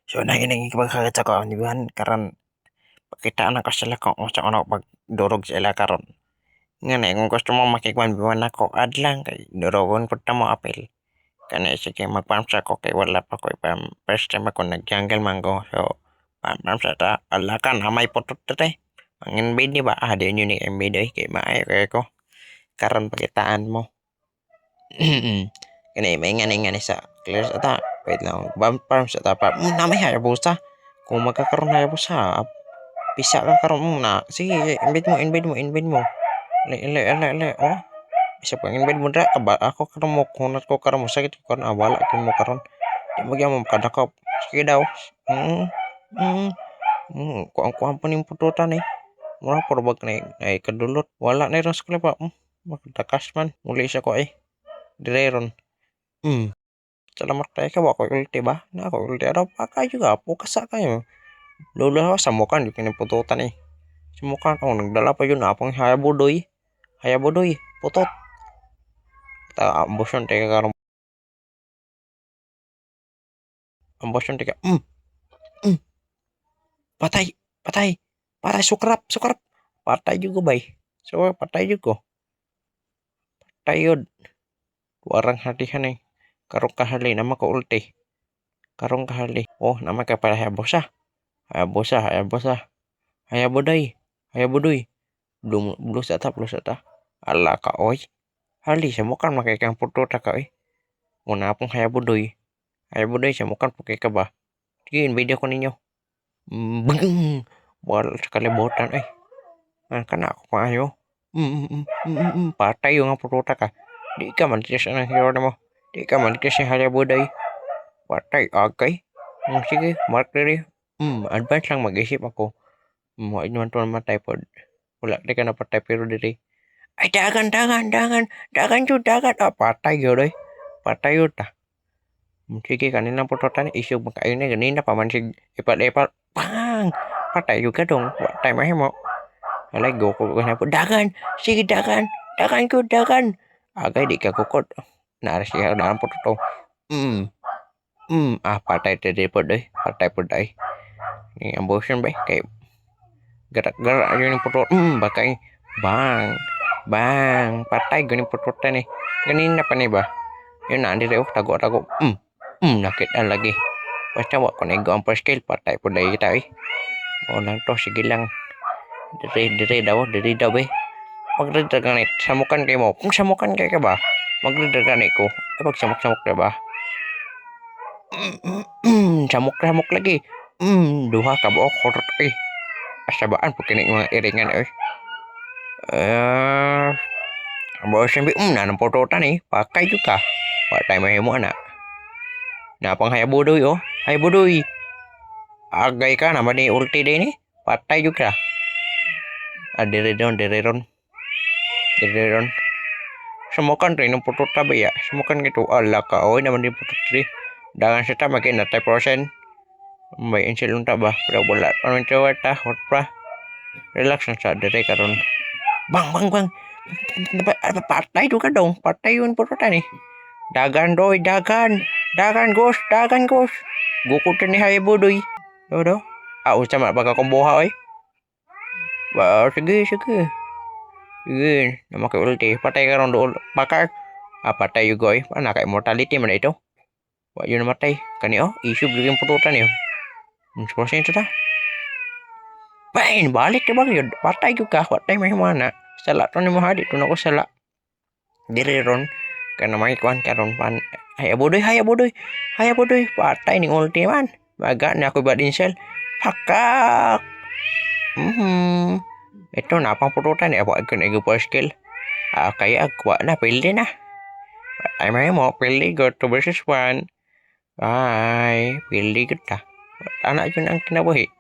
So nakinig pagkakita ko ni Buhan karon pakitaan ako sila kung unsa ano pagdurog sila karon. Nga na kung gusto mo makikwan Buhan ako adlang kay durogon pud ta mo apil. Kana sige magpamsa ko kay wala pa ko first time ako nag-jungle mango. So pamsa ta ala ka na may putot ta te. Ang invade ni ba? Ah, di yun yung invade ay kay maayo kay ko. Karon pakitaan mo. Kani may ngani sa clear sa ta. Wait lang. Farm sa ta. Namay hayabusa. Kung magkakaroon hayabusa, pisa ka karon mo na. Sige, invade mo. Le. Oh, isa pang invade mo dra. Aba, ako karon mo. Kunat ko karon mo. Sakit ko karon. Wala kin mo karon. Di mo gyud mo kadakop. Sige daw. Mm. Mm. Kuang pa ning pututan eh. Mura probag na ay kadulot. Wala na ron sa klipa. Magdakas man. Muli siya ko eh. Direron. Salamat tayo ka ba ko ulti ba? Na ako ulti araw pa kayo ga po kasa kayo. Lolo sa mukan di kinipututan eh. Sa mukan ako nagdala pa yun apang hayabudoy. Hayabudoy. Putot. Ta ambosyon tayo karon. Ambosyon tayo. Mm. Patay. Patay sukrap. Patay juga bay. So patay juga. Patay yun. Warang hatihan eh. Karong kahali nama ko ulti. Karong kahali. Oh, nama ka pala hayabusa. Hayabudoy. Belum sa ta. Ala ka oy. Hali sa mukan makikang pututa ka oy. Una pong hayabudoy. Hayabudoy sa mukan pukay ka ba? Sige, video ko ninyo. Bang! Wala sa kalibutan ay. Kana ako maayo. Patay yung pututa ka. Di ka man tigas ang hero mo. Di ka man tigas yung hayabudoy. Patay agay. Sige, mark diri. Advance lang mag-isip ako. Mo naman to naman typod. Wala di ka na patay pero diri. Ay dagan. Ah, patay yun eh. Patay yun ta. Sige kanina pututan isyu makain na ganina pa man sig ipat pang patay juga dong patay mah mo alay go ko na po sige dagan agay di ka kukot naras siya dalam pututo patay tadi po patay po day ni ambition ba kay gerak yun yung putot bakay bang patay ganing pututan eh ganina pa ni ba yun na di tago nakitaan lagi. Basta wa ko na ang per scale patay po dahil kita eh. O lang to, sige lang. Diri daw eh. Magdadaganit, samukan kayo mo. Kung samukan kayo ka ba, magdadaganit ko. Pag samuk na ba? Samuk lagi. Duha ka ba? Korot eh. Asabaan po kinig mga iringan eh. Bawa sabi, nanang pututan eh. Pakai juga. Patay mo anak. Napang hayabudoy oh. Hayabudoy. Agay ka naman ni ulti din eh. Patay juga. Diriron. Semukan rin ng putut tabi ya. Semukan gitu. Ala ka oy naman din putut rin. Dangan kita makin na 10%. May insil unta ba. Pero wala. Ano yung tawa ta. Hot pa. Relax na sa diri karon. Bang. Patay juga dong. Patay yun pututan eh. Dagan gos. Gukutin ni hayabudoy. Do. Usah mak bakal komboha oi. Ba sige. Sige, nama ke ulti. Patay karon do bakal. Patay juga oi. Pana ka immortality man ito. Wa yun namatay. Kani oh, issue bigyan pututan yun. 100% ito ta. Balik na yun. Patay juga. Patay may mana. Sala to ni mo hadi. Tuno ko sala. Diri ron. Kana may kuan karon pan. Hayabudoy. Patay ni ulti man. Baga na ako buat insel. Pakak. Ito napang pututan ya buat kena per skill. Kaya kuat na pilih na. Patay mo pilih go to versus 1. Bye. Pilih kita. Anak yun ang kinabuhi.